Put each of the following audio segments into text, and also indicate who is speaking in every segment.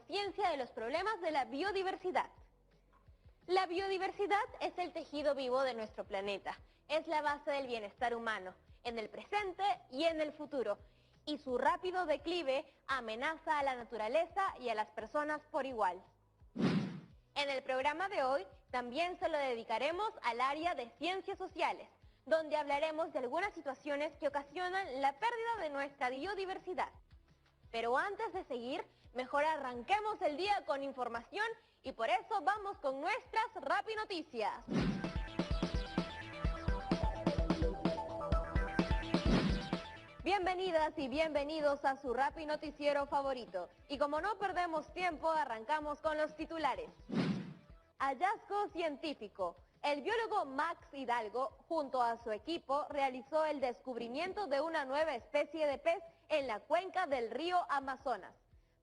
Speaker 1: conciencia de los problemas de la biodiversidad. La biodiversidad es el tejido vivo de nuestro planeta. Es la base del bienestar humano, en el presente y en el futuro. Y su rápido declive amenaza a la naturaleza y a las personas por igual. En el programa de hoy también se lo dedicaremos al área de ciencias sociales, donde hablaremos de algunas situaciones que ocasionan la pérdida de nuestra biodiversidad. Pero antes de seguir, mejor arranquemos el día con información y por eso vamos con nuestras Rappi Noticias. Bienvenidas y bienvenidos a su Rappi Noticiero favorito. Y como no perdemos tiempo, arrancamos con los titulares. Hallazgo científico. El biólogo Max Hidalgo, junto a su equipo, realizó el descubrimiento de una nueva especie de pez en la cuenca del río Amazonas.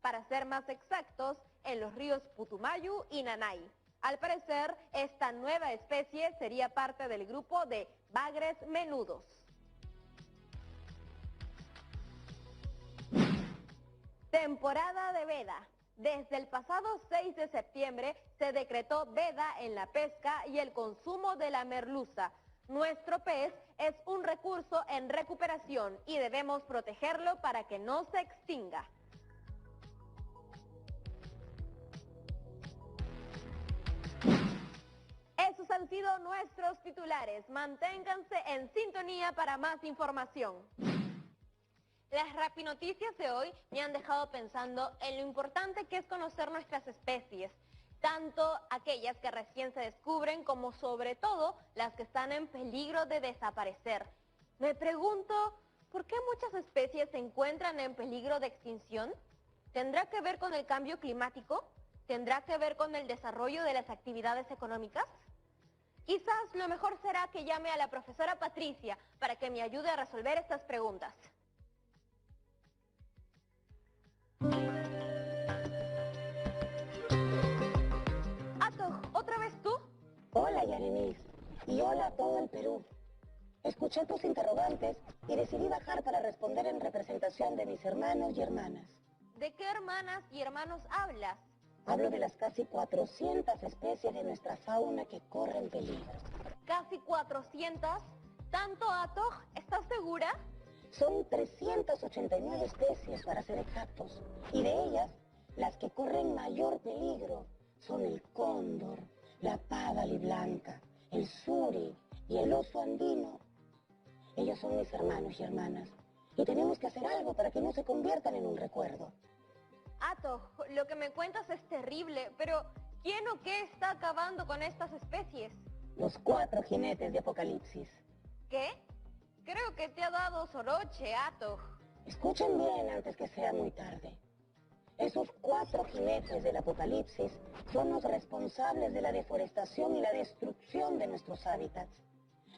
Speaker 1: Para ser más exactos, en los ríos Putumayo y Nanay. Al parecer, esta nueva especie sería parte del grupo de bagres menudos. Temporada de veda. Desde el pasado 6 de septiembre se decretó veda en la pesca y el consumo de la merluza. Nuestro pez es un recurso en recuperación y debemos protegerlo para que no se extinga. Esos han sido nuestros titulares. Manténganse en sintonía para más información. Las Rappi Noticias de hoy me han dejado pensando en lo importante que es conocer nuestras especies, tanto aquellas que recién se descubren como sobre todo las que están en peligro de desaparecer. Me pregunto, ¿por qué muchas especies se encuentran en peligro de extinción? ¿Tendrá que ver con el cambio climático? ¿Tendrá que ver con el desarrollo de las actividades económicas? Quizás lo mejor será que llame a la profesora Patricia para que me ayude a resolver estas preguntas. Ato, ¿otra vez tú?
Speaker 2: Hola, Yaremis, y hola a todo el Perú. Escuché tus interrogantes y decidí bajar para responder en representación de mis hermanos y hermanas.
Speaker 1: ¿De qué hermanas y hermanos hablas?
Speaker 2: Hablo de las casi 400 especies de nuestra fauna que corren peligro.
Speaker 1: ¿Casi 400? ¿Tanto, Ato? ¿Estás segura?
Speaker 2: Son 389 especies para ser exactos, y de ellas, las que corren mayor peligro son el cóndor, la pábala blanca, el suri y el oso andino. Ellos son mis hermanos y hermanas, y tenemos que hacer algo para que no se conviertan en un recuerdo.
Speaker 1: Ato, lo que me cuentas es terrible, pero ¿quién o qué está acabando con estas especies?
Speaker 2: Los 4 jinetes de Apocalipsis.
Speaker 1: ¿Qué? Creo que te ha dado soroche, Ato.
Speaker 2: Escuchen bien antes que sea muy tarde. Esos 4 jinetes del Apocalipsis son los responsables de la deforestación y la destrucción de nuestros hábitats.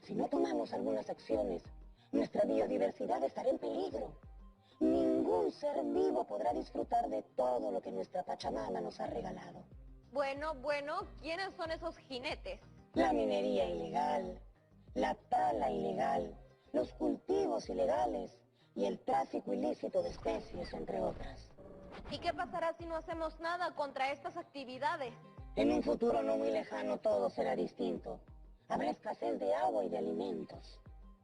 Speaker 2: Si no tomamos algunas acciones, nuestra biodiversidad estará en peligro. Ningún ser vivo podrá disfrutar de todo lo que nuestra Pachamama nos ha regalado.
Speaker 1: Bueno, ¿quiénes son esos jinetes?
Speaker 2: La minería ilegal, la tala ilegal, los cultivos ilegales y el tráfico ilícito de especies, entre otras.
Speaker 1: ¿Y qué pasará si no hacemos nada contra estas actividades?
Speaker 2: En un futuro no muy lejano todo será distinto. Habrá escasez de agua y de alimentos.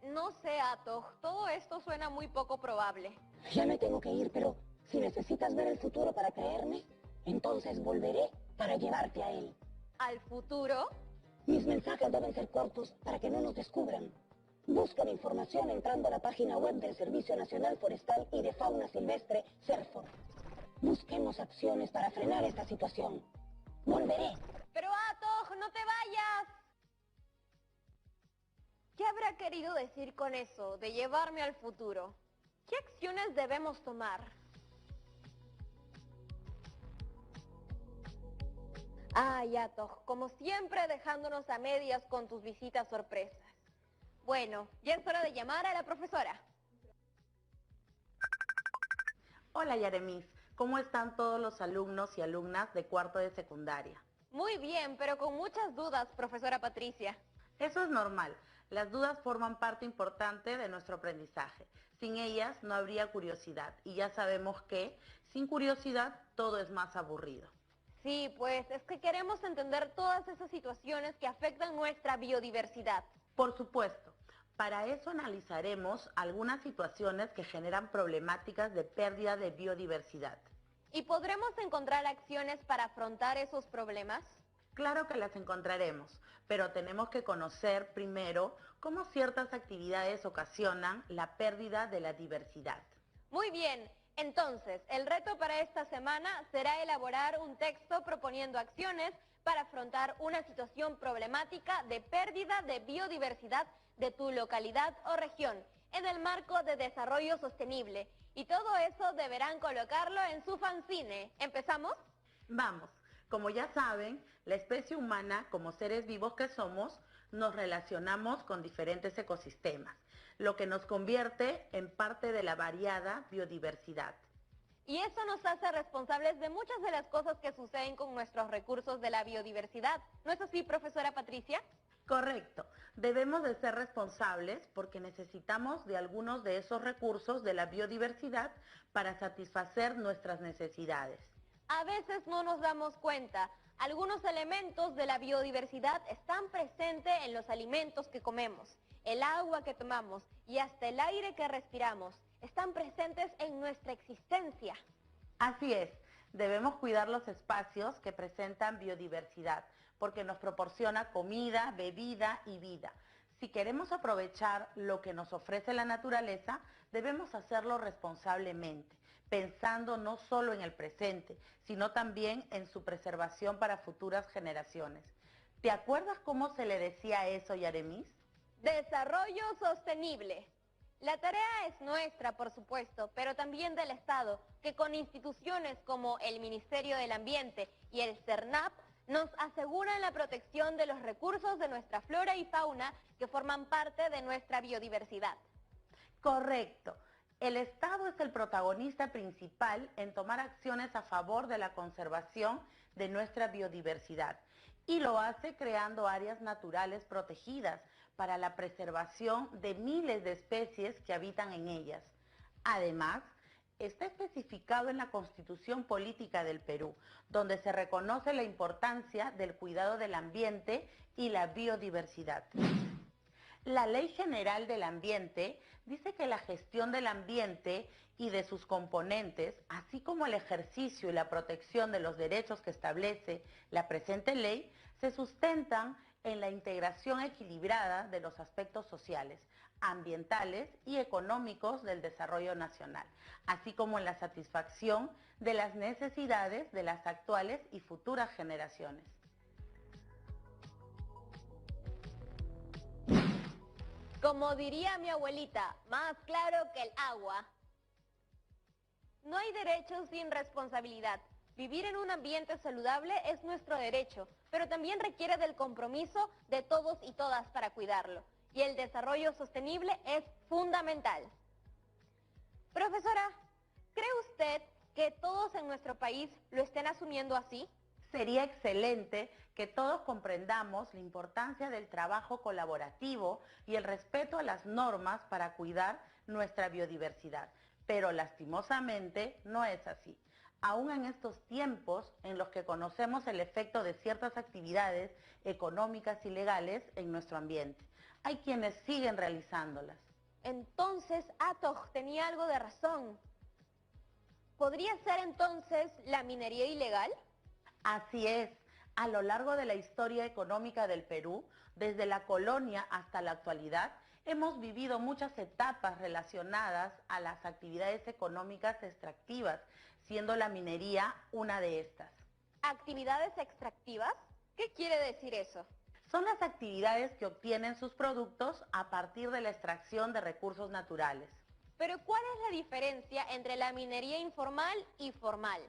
Speaker 1: No sé, Ato, todo esto suena muy poco probable.
Speaker 2: Ya me tengo que ir, pero si necesitas ver el futuro para creerme, entonces volveré para llevarte a él.
Speaker 1: ¿Al futuro?
Speaker 2: Mis mensajes deben ser cortos para que no nos descubran. Busca información entrando a la página web del Servicio Nacional Forestal y de Fauna Silvestre, CERFOR. Busquemos acciones para frenar esta situación. Volveré.
Speaker 1: Pero Ato, no te vayas. ¿Qué habrá querido decir con eso de llevarme al futuro? ¿Qué acciones debemos tomar? Ay, Ato, como siempre dejándonos a medias con tus visitas sorpresas. Bueno, ya es hora de llamar a la profesora.
Speaker 3: Hola, Yaremis. ¿Cómo están todos los alumnos y alumnas de cuarto de secundaria?
Speaker 1: Muy bien, pero con muchas dudas, profesora Patricia.
Speaker 3: Eso es normal. Las dudas forman parte importante de nuestro aprendizaje. Sin ellas no habría curiosidad y ya sabemos que sin curiosidad todo es más aburrido.
Speaker 1: Sí, pues es que queremos entender todas esas situaciones que afectan nuestra biodiversidad.
Speaker 3: Por supuesto, para eso analizaremos algunas situaciones que generan problemáticas de pérdida de biodiversidad.
Speaker 1: ¿Y podremos encontrar acciones para afrontar esos problemas?
Speaker 3: Claro que las encontraremos, pero tenemos que conocer primero cómo ciertas actividades ocasionan la pérdida de la diversidad.
Speaker 1: Muy bien, entonces el reto para esta semana será elaborar un texto proponiendo acciones para afrontar una situación problemática de pérdida de biodiversidad de tu localidad o región en el marco de desarrollo sostenible. Y todo eso deberán colocarlo en su fanzine. ¿Empezamos?
Speaker 3: Vamos, como ya saben, la especie humana, como seres vivos que somos, nos relacionamos con diferentes ecosistemas, lo que nos convierte en parte de la variada biodiversidad.
Speaker 1: Y eso nos hace responsables de muchas de las cosas que suceden con nuestros recursos de la biodiversidad. ¿No es así, profesora Patricia?
Speaker 3: Correcto. Debemos de ser responsables porque necesitamos de algunos de esos recursos de la biodiversidad para satisfacer nuestras necesidades.
Speaker 1: A veces no nos damos cuenta. Algunos elementos de la biodiversidad están presentes en los alimentos que comemos, el agua que tomamos y hasta el aire que respiramos. Están presentes en nuestra existencia.
Speaker 3: Así es, debemos cuidar los espacios que presentan biodiversidad, porque nos proporciona comida, bebida y vida. Si queremos aprovechar lo que nos ofrece la naturaleza, debemos hacerlo responsablemente, pensando no solo en el presente, sino también en su preservación para futuras generaciones. ¿Te acuerdas cómo se le decía a eso, Yaremis?
Speaker 1: Desarrollo sostenible. La tarea es nuestra, por supuesto, pero también del Estado, que con instituciones como el Ministerio del Ambiente y el CERNAP nos aseguran la protección de los recursos de nuestra flora y fauna que forman parte de nuestra biodiversidad.
Speaker 3: Correcto. El Estado es el protagonista principal en tomar acciones a favor de la conservación de nuestra biodiversidad y lo hace creando áreas naturales protegidas para la preservación de miles de especies que habitan en ellas. Además, está especificado en la Constitución Política del Perú, donde se reconoce la importancia del cuidado del ambiente y la biodiversidad. La Ley General del Ambiente dice que la gestión del ambiente y de sus componentes, así como el ejercicio y la protección de los derechos que establece la presente ley, se sustentan en la integración equilibrada de los aspectos sociales, ambientales y económicos del desarrollo nacional, así como en la satisfacción de las necesidades de las actuales y futuras generaciones.
Speaker 1: Como diría mi abuelita, más claro que el agua. No hay derecho sin responsabilidad. Vivir en un ambiente saludable es nuestro derecho, pero también requiere del compromiso de todos y todas para cuidarlo. Y el desarrollo sostenible es fundamental. Profesora, ¿cree usted que todos en nuestro país lo estén asumiendo así?
Speaker 3: Sería excelente que todos comprendamos la importancia del trabajo colaborativo y el respeto a las normas para cuidar nuestra biodiversidad, pero lastimosamente no es así. Aún en estos tiempos en los que conocemos el efecto de ciertas actividades económicas y legales en nuestro ambiente, hay quienes siguen realizándolas.
Speaker 1: Entonces, Atoj tenía algo de razón. ¿Podría ser entonces la minería ilegal?
Speaker 3: Así es, a lo largo de la historia económica del Perú, desde la colonia hasta la actualidad, hemos vivido muchas etapas relacionadas a las actividades económicas extractivas, siendo la minería una de estas.
Speaker 1: ¿Actividades extractivas? ¿Qué quiere decir eso?
Speaker 3: Son las actividades que obtienen sus productos a partir de la extracción de recursos naturales.
Speaker 1: Pero ¿cuál es la diferencia entre la minería informal y formal?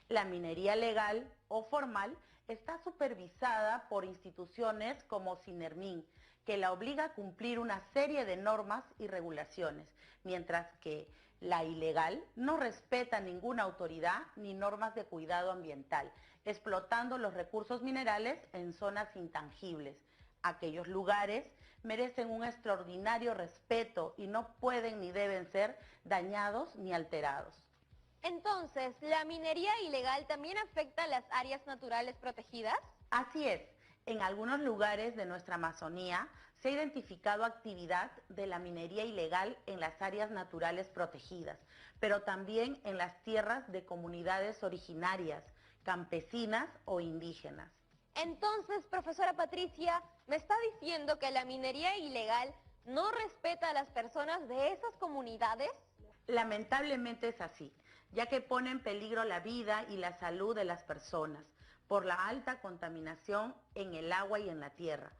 Speaker 3: La minería legal o formal está supervisada por instituciones como Sinermin, que la obliga a cumplir una serie de normas y regulaciones, mientras que la ilegal no respeta ninguna autoridad ni normas de cuidado ambiental, explotando los recursos minerales en zonas intangibles. Aquellos lugares merecen un extraordinario respeto y no pueden ni deben ser dañados ni alterados.
Speaker 1: Entonces, ¿la minería ilegal también afecta a las áreas naturales protegidas?
Speaker 3: Así es, en algunos lugares de nuestra Amazonía se ha identificado actividad de la minería ilegal en las áreas naturales protegidas, pero también en las tierras de comunidades originarias, campesinas o indígenas.
Speaker 1: Entonces, profesora Patricia, ¿me está diciendo que la minería ilegal no respeta a las personas de esas comunidades?
Speaker 3: Lamentablemente es así, ya que pone en peligro la vida y la salud de las personas por la alta contaminación en el agua y en la tierra,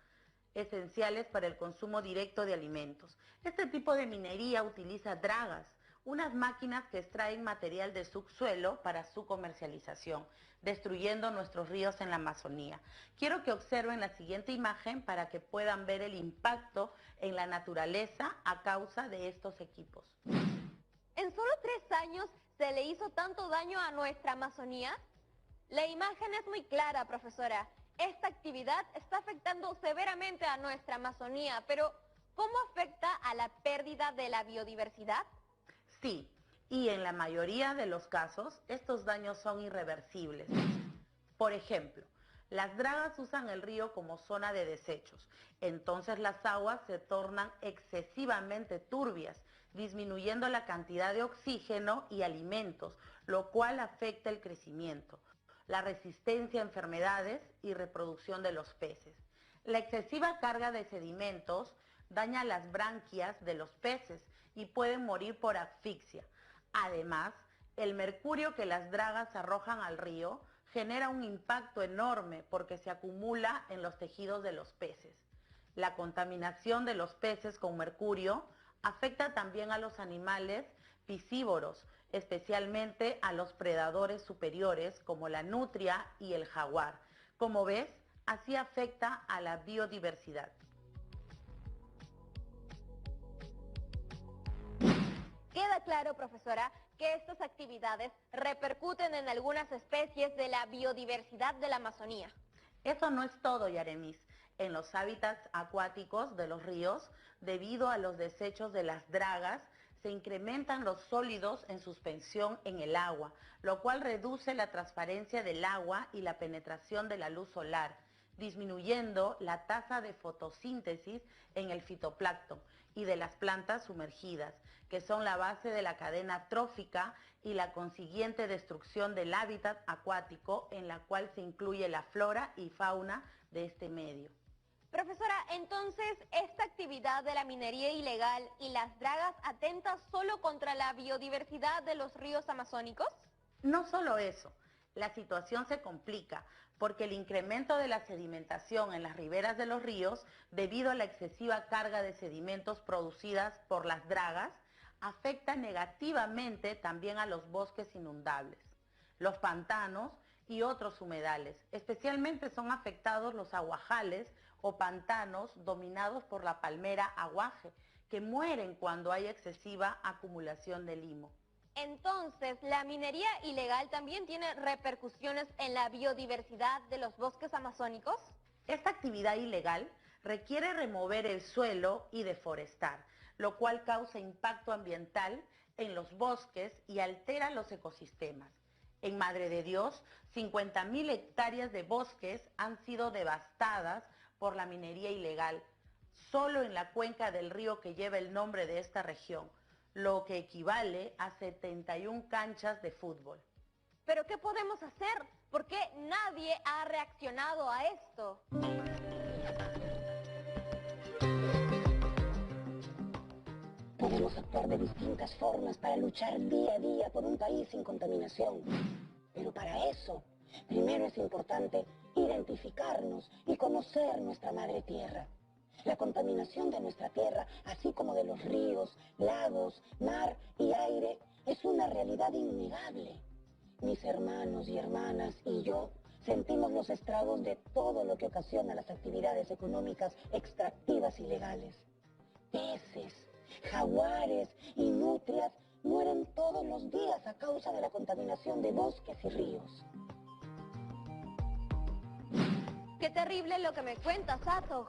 Speaker 3: esenciales para el consumo directo de alimentos. Este tipo de minería utiliza dragas, unas máquinas que extraen material de subsuelo para su comercialización, destruyendo nuestros ríos en la Amazonía. Quiero que observen la siguiente imagen para que puedan ver el impacto en la naturaleza a causa de estos equipos.
Speaker 1: ¿En solo 3 años se le hizo tanto daño a nuestra Amazonía? La imagen es muy clara, profesora. Esta actividad está afectando severamente a nuestra Amazonía, pero ¿cómo afecta a la pérdida de la biodiversidad?
Speaker 3: Sí, y en la mayoría de los casos, estos daños son irreversibles. Por ejemplo, las dragas usan el río como zona de desechos, entonces las aguas se tornan excesivamente turbias, disminuyendo la cantidad de oxígeno y alimentos, lo cual afecta el crecimiento, la resistencia a enfermedades y reproducción de los peces. La excesiva carga de sedimentos daña las branquias de los peces y pueden morir por asfixia. Además, el mercurio que las dragas arrojan al río genera un impacto enorme porque se acumula en los tejidos de los peces. La contaminación de los peces con mercurio afecta también a los animales piscívoros, especialmente a los predadores superiores como la nutria y el jaguar. Como ves, así afecta a la biodiversidad.
Speaker 1: Queda claro, profesora, que estas actividades repercuten en algunas especies de la biodiversidad de la Amazonía.
Speaker 3: Eso no es todo, Yaremis. En los hábitats acuáticos de los ríos, debido a los desechos de las dragas, se incrementan los sólidos en suspensión en el agua, lo cual reduce la transparencia del agua y la penetración de la luz solar, disminuyendo la tasa de fotosíntesis en el fitoplancton y de las plantas sumergidas, que son la base de la cadena trófica y la consiguiente destrucción del hábitat acuático en la cual se incluye la flora y fauna de este medio.
Speaker 1: Profesora, entonces, ¿esta actividad de la minería ilegal y las dragas atenta solo contra la biodiversidad de los ríos amazónicos?
Speaker 3: No solo eso, la situación se complica porque el incremento de la sedimentación en las riberas de los ríos, debido a la excesiva carga de sedimentos producidas por las dragas, afecta negativamente también a los bosques inundables, los pantanos y otros humedales. Especialmente son afectados los aguajales o pantanos dominados por la palmera aguaje, que mueren cuando hay excesiva acumulación de limo.
Speaker 1: Entonces, ¿la minería ilegal también tiene repercusiones en la biodiversidad de los bosques amazónicos?
Speaker 3: Esta actividad ilegal requiere remover el suelo y deforestar, lo cual causa impacto ambiental en los bosques y altera los ecosistemas. En Madre de Dios, 50.000 hectáreas de bosques han sido devastadas por la minería ilegal, solo en la cuenca del río que lleva el nombre de esta región, lo que equivale a 71 canchas de fútbol.
Speaker 1: ¿Pero qué podemos hacer? ¿Por qué nadie ha reaccionado a esto?
Speaker 2: Podemos actuar de distintas formas para luchar día a día por un país sin contaminación. Pero para eso, primero es importante identificarnos y conocer nuestra madre tierra. La contaminación de nuestra tierra, así como de los ríos, lagos, mar y aire, es una realidad innegable. Mis hermanos y hermanas y yo sentimos los estragos de todo lo que ocasiona las actividades económicas extractivas ilegales. Peces, jaguares y nutrias mueren todos los días a causa de la contaminación de bosques y ríos.
Speaker 1: Qué terrible lo que me cuentas, Ato.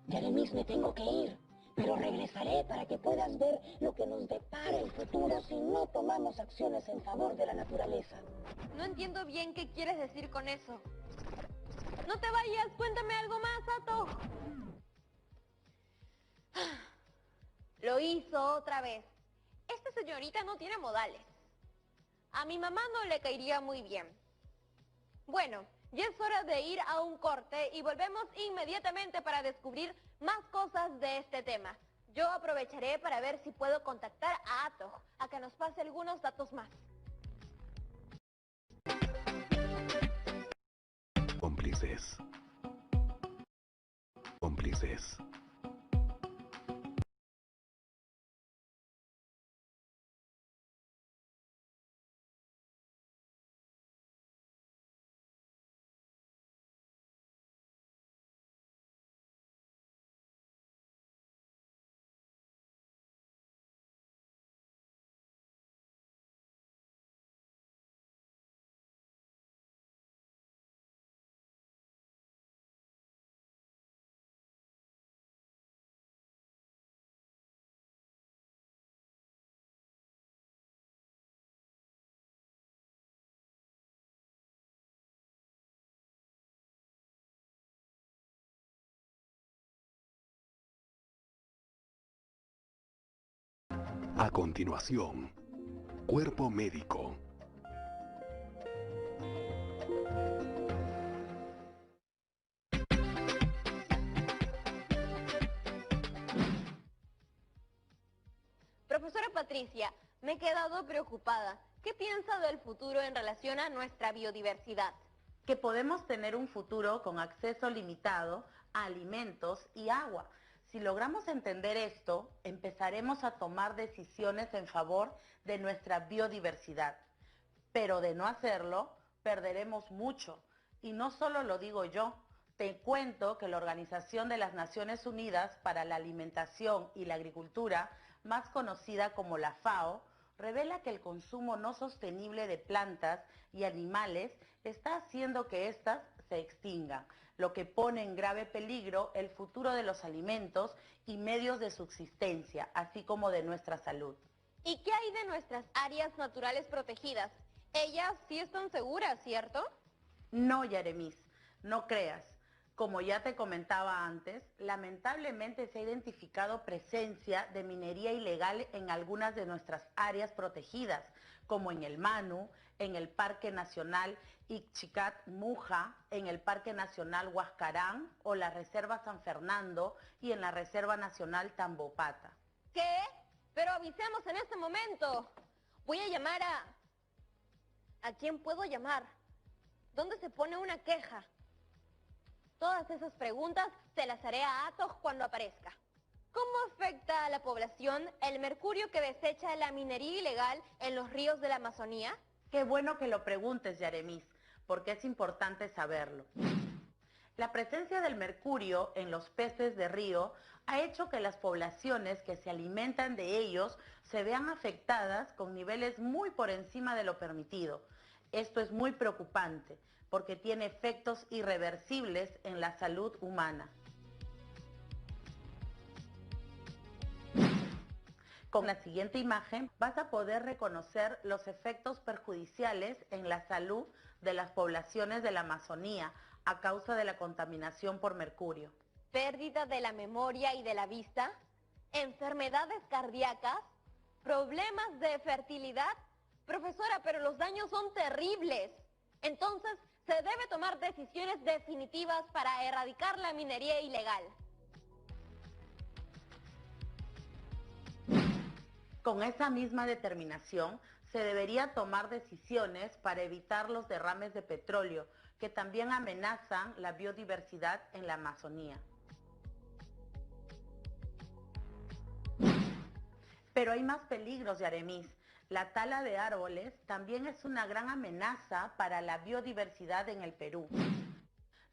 Speaker 2: Yaremis, me tengo que ir, pero regresaré para que puedas ver lo que nos depara el futuro si no tomamos acciones en favor de la naturaleza.
Speaker 1: No entiendo bien qué quieres decir con eso. No te vayas, cuéntame algo más, Ato. Lo hizo otra vez. Esta señorita no tiene modales. A mi mamá no le caería muy bien. Bueno, ya es hora de ir a un corte y volvemos inmediatamente para descubrir más cosas de este tema. Yo aprovecharé para ver si puedo contactar a Ato, a que nos pase algunos datos más.
Speaker 4: Cómplices. Cómplices. A continuación, Cuerpo Médico.
Speaker 1: Profesora Patricia, me he quedado preocupada. ¿Qué piensa del futuro en relación a nuestra biodiversidad?
Speaker 3: Que podemos tener un futuro con acceso limitado a alimentos y agua. Si logramos entender esto, empezaremos a tomar decisiones en favor de nuestra biodiversidad. Pero de no hacerlo, perderemos mucho. Y no solo lo digo yo, te cuento que la Organización de las Naciones Unidas para la Alimentación y la Agricultura, más conocida como la FAO, revela que el consumo no sostenible de plantas y animales está haciendo que éstas se extingan, lo que pone en grave peligro el futuro de los alimentos y medios de subsistencia, así como de nuestra salud.
Speaker 1: ¿Y qué hay de nuestras áreas naturales protegidas? Ellas sí están seguras, ¿cierto?
Speaker 3: No, Yaremis, no creas. Como ya te comentaba antes, lamentablemente se ha identificado presencia de minería ilegal en algunas de nuestras áreas protegidas, como en el Manu, en el Parque Nacional Ixchicat-Muja, en el Parque Nacional Huascarán o la Reserva San Fernando y en la Reserva Nacional Tambopata.
Speaker 1: ¿Qué? Pero avisemos en este momento. Voy a llamar a... ¿A quién puedo llamar? ¿Dónde se pone una queja? Todas esas preguntas se las haré a Atos cuando aparezca. ¿Cómo afecta a la población el mercurio que desecha la minería ilegal en los ríos de la Amazonía?
Speaker 3: Qué bueno que lo preguntes, Yaremis, porque es importante saberlo. La presencia del mercurio en los peces de río ha hecho que las poblaciones que se alimentan de ellos se vean afectadas con niveles muy por encima de lo permitido. Esto es muy preocupante porque tiene efectos irreversibles en la salud humana. Con la siguiente imagen vas a poder reconocer los efectos perjudiciales en la salud de las poblaciones de la Amazonía a causa de la contaminación por mercurio.
Speaker 1: Pérdida de la memoria y de la vista, enfermedades cardíacas, problemas de fertilidad. Profesora, pero los daños son terribles. Entonces, se debe tomar decisiones definitivas para erradicar la minería ilegal.
Speaker 3: Con esa misma determinación, se debería tomar decisiones para evitar los derrames de petróleo, que también amenazan la biodiversidad en la Amazonía. Pero hay más peligros, Yaremis. La tala de árboles también es una gran amenaza para la biodiversidad en el Perú.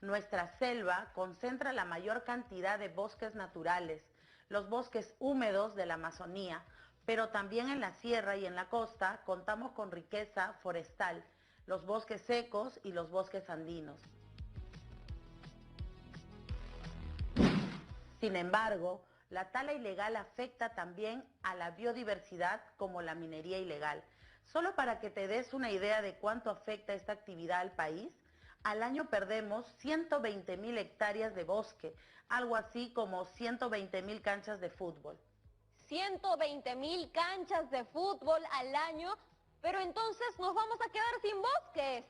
Speaker 3: Nuestra selva concentra la mayor cantidad de bosques naturales, los bosques húmedos de la Amazonía, pero también en la sierra y en la costa contamos con riqueza forestal, los bosques secos y los bosques andinos. Sin embargo, la tala ilegal afecta también a la biodiversidad como la minería ilegal. Solo para que te des una idea de cuánto afecta esta actividad al país, al año perdemos 120.000 hectáreas de bosque, algo así como 120.000 canchas de fútbol.
Speaker 1: 120.000 canchas de fútbol al año, pero entonces nos vamos a quedar sin bosques.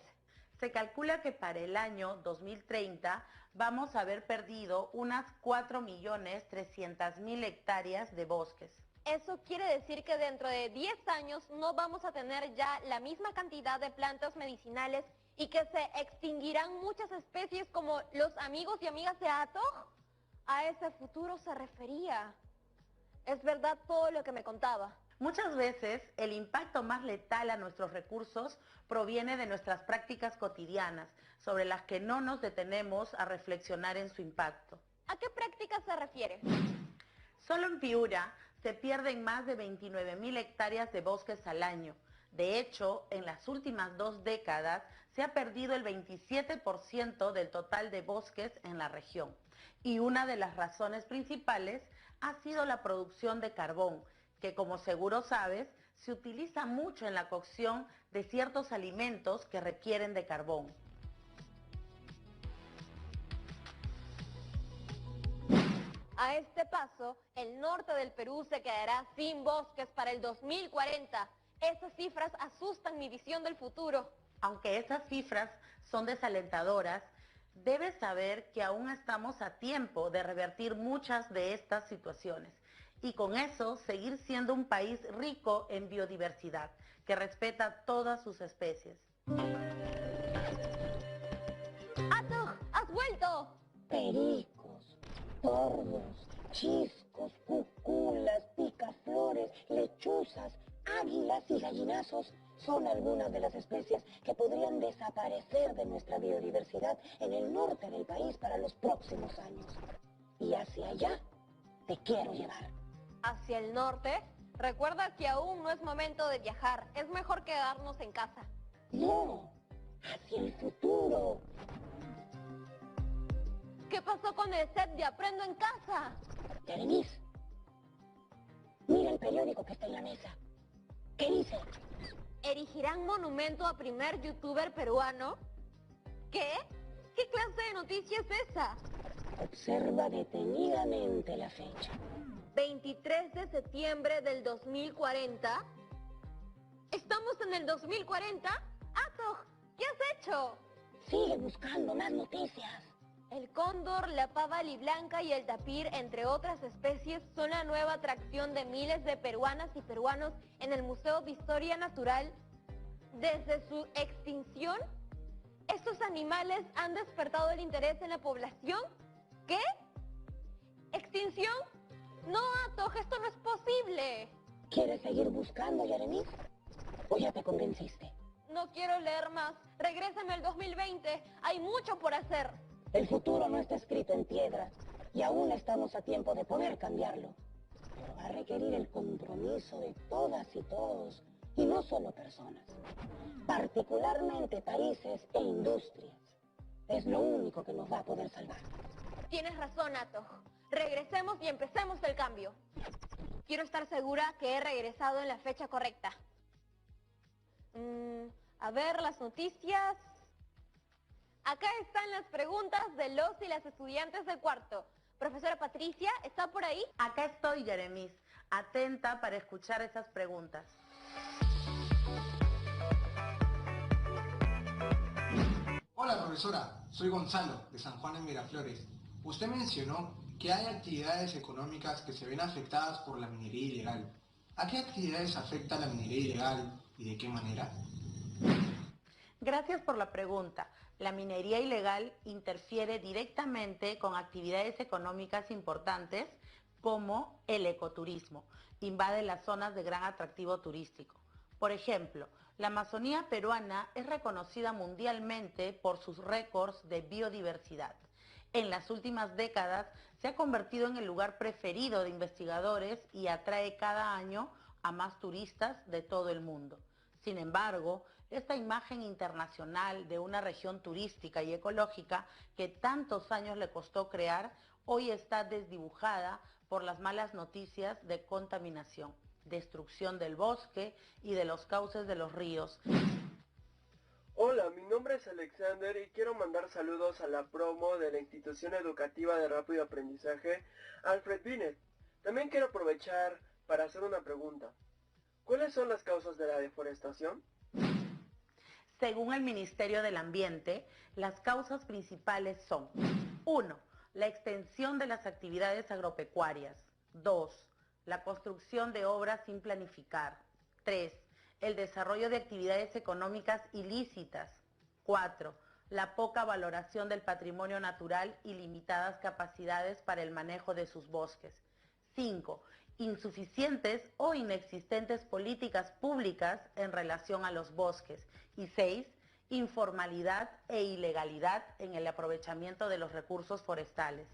Speaker 3: Se calcula que para el año 2030 vamos a haber perdido unas 4.300.000 hectáreas de bosques.
Speaker 1: Eso quiere decir que dentro de 10 años no vamos a tener ya la misma cantidad de plantas medicinales y que se extinguirán muchas especies como los amigos y amigas de Atoj. A ese futuro se refería. Es verdad todo lo que me contaba.
Speaker 3: Muchas veces el impacto más letal a nuestros recursos proviene de nuestras prácticas cotidianas, sobre las que no nos detenemos a reflexionar en su impacto.
Speaker 1: ¿A qué prácticas se refiere?
Speaker 3: Solo en Piura se pierden más de 29.000 hectáreas de bosques al año. De hecho, en las últimas 2 décadas se ha perdido el 27% del total de bosques en la región. Y una de las razones principales ha sido la producción de carbón, que como seguro sabes, se utiliza mucho en la cocción de ciertos alimentos que requieren de carbón.
Speaker 1: A este paso, el norte del Perú se quedará sin bosques para el 2040. Esas cifras asustan mi visión del futuro.
Speaker 3: Aunque esas cifras son desalentadoras, debes saber que aún estamos a tiempo de revertir muchas de estas situaciones y con eso seguir siendo un país rico en biodiversidad, que respeta todas sus especies.
Speaker 1: ¡Atoj! ¡Has vuelto!
Speaker 2: Pericos, tordos, chiscos, cuculas, picaflores, lechuzas, águilas y gallinazos son algunas de las especies que podrían desaparecer de nuestra biodiversidad en el norte del país para los próximos años. Y hacia allá te quiero llevar.
Speaker 1: ¿Hacia el norte? Recuerda que aún no es momento de viajar. Es mejor quedarnos en casa.
Speaker 2: No, hacia el futuro.
Speaker 1: ¿Qué pasó con el set de Aprendo en Casa?
Speaker 2: Teremis, mira el periódico que está en la mesa. ¿Qué dice?
Speaker 1: ¿Erigirán monumento a primer youtuber peruano? ¿Qué? ¿Qué clase de noticia es esa?
Speaker 2: Observa detenidamente la fecha.
Speaker 1: 23 de septiembre del 2040. ¿Estamos en el 2040? ¡Atoj! ¿Qué has hecho?
Speaker 2: Sigue buscando más noticias.
Speaker 1: El cóndor, la pava aliblanca y el tapir, entre otras especies, son la nueva atracción de miles de peruanas y peruanos en el Museo de Historia Natural. Desde su extinción, ¿estos animales han despertado el interés en la población? ¿Qué? ¿Extinción? No, Atoj, esto no es posible.
Speaker 2: ¿Quieres seguir buscando, Yeremis? ¿O ya te convenciste?
Speaker 1: No quiero leer más. Regrésame al 2020. Hay mucho por hacer.
Speaker 2: El futuro no está escrito en piedra y aún estamos a tiempo de poder cambiarlo. Pero va a requerir el compromiso de todas y todos, y no solo personas, particularmente países e industrias. Es lo único que nos va a poder salvar.
Speaker 1: Tienes razón, Atoj. Regresemos y empecemos el cambio. Quiero estar segura que he regresado en la fecha correcta. A ver, las noticias. Acá están las preguntas de los y las estudiantes de cuarto. Profesora Patricia, ¿está por ahí?
Speaker 3: Acá estoy, Yeremis, atenta para escuchar esas preguntas.
Speaker 5: Hola profesora, soy Gonzalo, de San Juan de Miraflores. Usted mencionó que hay actividades económicas que se ven afectadas por la minería ilegal. ¿A qué actividades afecta la minería ilegal y de qué manera?
Speaker 3: Gracias por la pregunta. La minería ilegal interfiere directamente con actividades económicas importantes como el ecoturismo. Invade las zonas de gran atractivo turístico. Por ejemplo, la Amazonía peruana es reconocida mundialmente por sus récords de biodiversidad. En las últimas décadas se ha convertido en el lugar preferido de investigadores y atrae cada año a más turistas de todo el mundo. Sin embargo, esta imagen internacional de una región turística y ecológica que tantos años le costó crear, hoy está desdibujada por las malas noticias de contaminación, destrucción del bosque y de los cauces de los ríos.
Speaker 6: Hola, mi nombre es Alexander y quiero mandar saludos a la promo de la institución educativa de rápido aprendizaje Alfred Binet. También quiero aprovechar para hacer una pregunta. ¿Cuáles son las causas de la deforestación?
Speaker 3: Según el Ministerio del Ambiente, las causas principales son: 1. La extensión de las actividades agropecuarias. 2. La construcción de obras sin planificar. 3. El desarrollo de actividades económicas ilícitas. 4. La poca valoración del patrimonio natural y limitadas capacidades para el manejo de sus bosques. 5. Insuficientes o inexistentes políticas públicas en relación a los bosques. Y 6. Informalidad e ilegalidad en el aprovechamiento de los recursos forestales.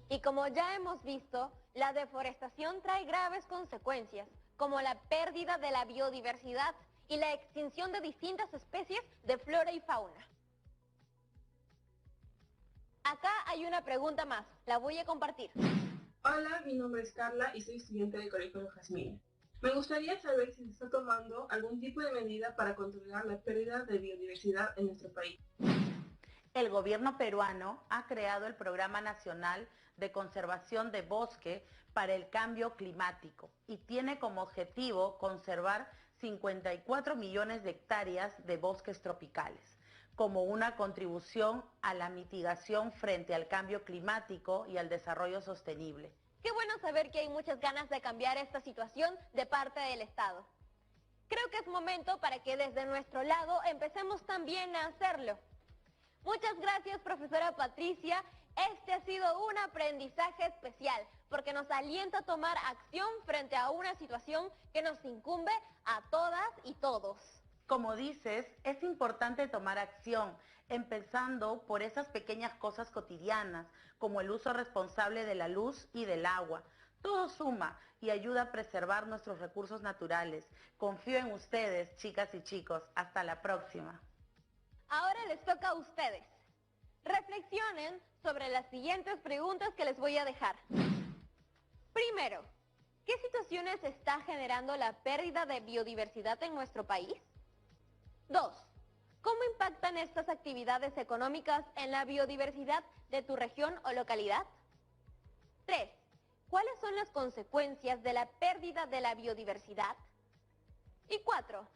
Speaker 1: Y como ya hemos visto, la deforestación trae graves consecuencias, como la pérdida de la biodiversidad y la extinción de distintas especies de flora y fauna. Acá hay una pregunta más, la voy a compartir.
Speaker 7: Hola, mi nombre es Carla y soy estudiante del Colegio Jazmín. Me gustaría saber si se está tomando algún tipo de medida para controlar la pérdida de biodiversidad en nuestro país.
Speaker 3: El gobierno peruano ha creado el Programa Nacional de Conservación de Bosque para el Cambio Climático y tiene como objetivo conservar 54 millones de hectáreas de bosques tropicales, como una contribución a la mitigación frente al cambio climático y al desarrollo sostenible.
Speaker 1: Qué bueno saber que hay muchas ganas de cambiar esta situación de parte del Estado. Creo que es momento para que desde nuestro lado empecemos también a hacerlo. Muchas gracias, profesora Patricia. Este ha sido un aprendizaje especial porque nos alienta a tomar acción frente a una situación que nos incumbe a todas y todos.
Speaker 3: Como dices, es importante tomar acción, empezando por esas pequeñas cosas cotidianas, como el uso responsable de la luz y del agua. Todo suma y ayuda a preservar nuestros recursos naturales. Confío en ustedes, chicas y chicos. Hasta la próxima.
Speaker 1: Ahora les toca a ustedes. Reflexionen sobre las siguientes preguntas que les voy a dejar. Primero, ¿qué situaciones está generando la pérdida de biodiversidad en nuestro país? 2. ¿Cómo impactan estas actividades económicas en la biodiversidad de tu región o localidad? 3. ¿Cuáles son las consecuencias de la pérdida de la biodiversidad? Y 4.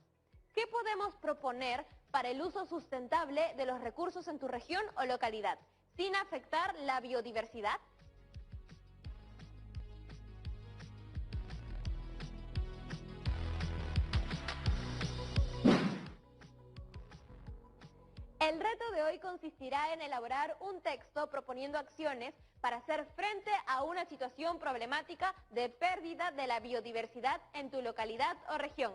Speaker 1: ¿Qué podemos proponer para el uso sustentable de los recursos en tu región o localidad, sin afectar la biodiversidad? El reto de hoy consistirá en elaborar un texto proponiendo acciones para hacer frente a una situación problemática de pérdida de la biodiversidad en tu localidad o región.